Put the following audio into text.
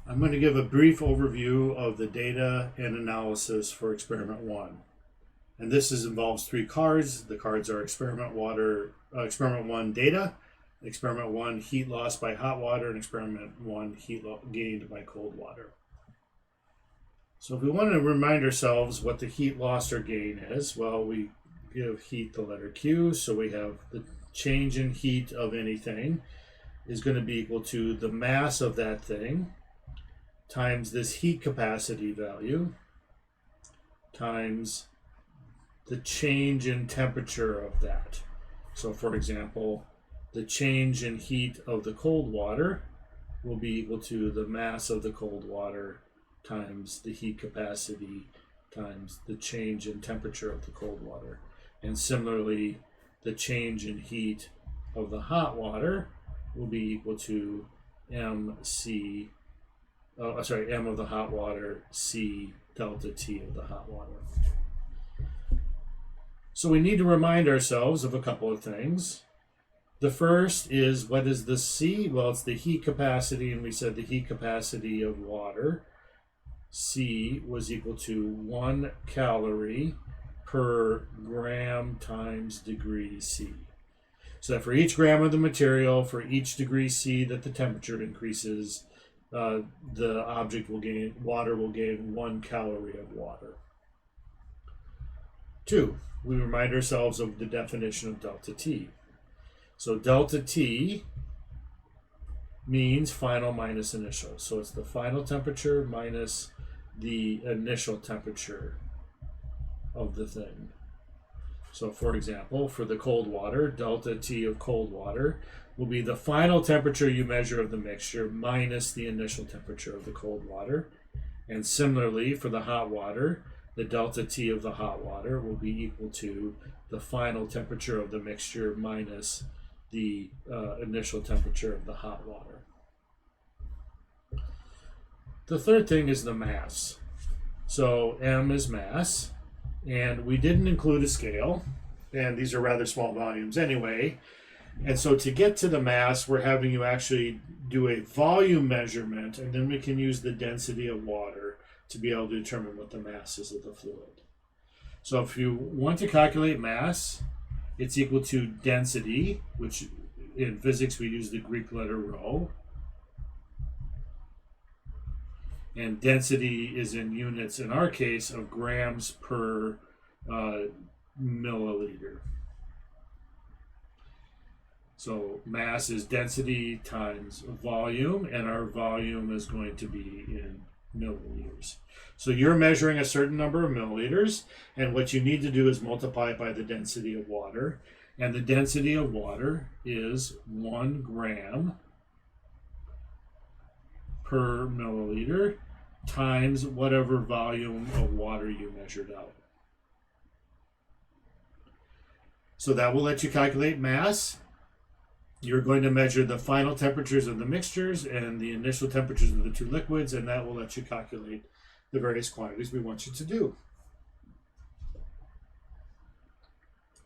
I'm going to give a brief overview of the data and analysis for experiment 1. And this involves 3 cards. The cards are experiment 1 data, experiment 1 heat loss by hot water, and experiment 1 heat gained by cold water. So if we want to remind ourselves what the heat loss or gain is, well, we give heat the letter Q, so we have the change in heat of anything is going to be equal to the mass of that thing times this heat capacity value times the change in temperature of that. So for example, the change in heat of the cold water will be equal to the mass of the cold water times the heat capacity times the change in temperature of the cold water. And similarly, the change in heat of the hot water will be equal to m of the hot water, C delta T of the hot water. So we need to remind ourselves of a couple of things. The first is, what is the C? Well, it's the heat capacity, and we said the heat capacity of water, C, was equal to 1 calorie per gram times degree C. So that for each gram of the material, for each degree C that the temperature increases, the object will gain, water will gain 1 calorie of water. 2, we remind ourselves of the definition of delta T. So delta T means final minus initial. So it's the final temperature minus the initial temperature of the thing. So for example, for the cold water, delta T of cold water will be the final temperature you measure of the mixture minus the initial temperature of the cold water. And similarly, for the hot water, the delta T of the hot water will be equal to the final temperature of the mixture minus the initial temperature of the hot water. The third thing is the mass. So M is mass, and we didn't include a scale, and these are rather small volumes anyway. And so to get to the mass, we're having you actually do a volume measurement, and then we can use the density of water to be able to determine what the mass is of the fluid. So if you want to calculate mass, it's equal to density, which in physics we use the Greek letter rho. And density is in units, in our case, of grams per milliliter. So mass is density times volume, and our volume is going to be in milliliters. So you're measuring a certain number of milliliters, and what you need to do is multiply it by the density of water. And the density of water is 1 gram per milliliter times whatever volume of water you measured out. So that will let you calculate mass. You're going to measure the final temperatures of the mixtures and the initial temperatures of the 2 liquids, and that will let you calculate the various quantities we want you to do.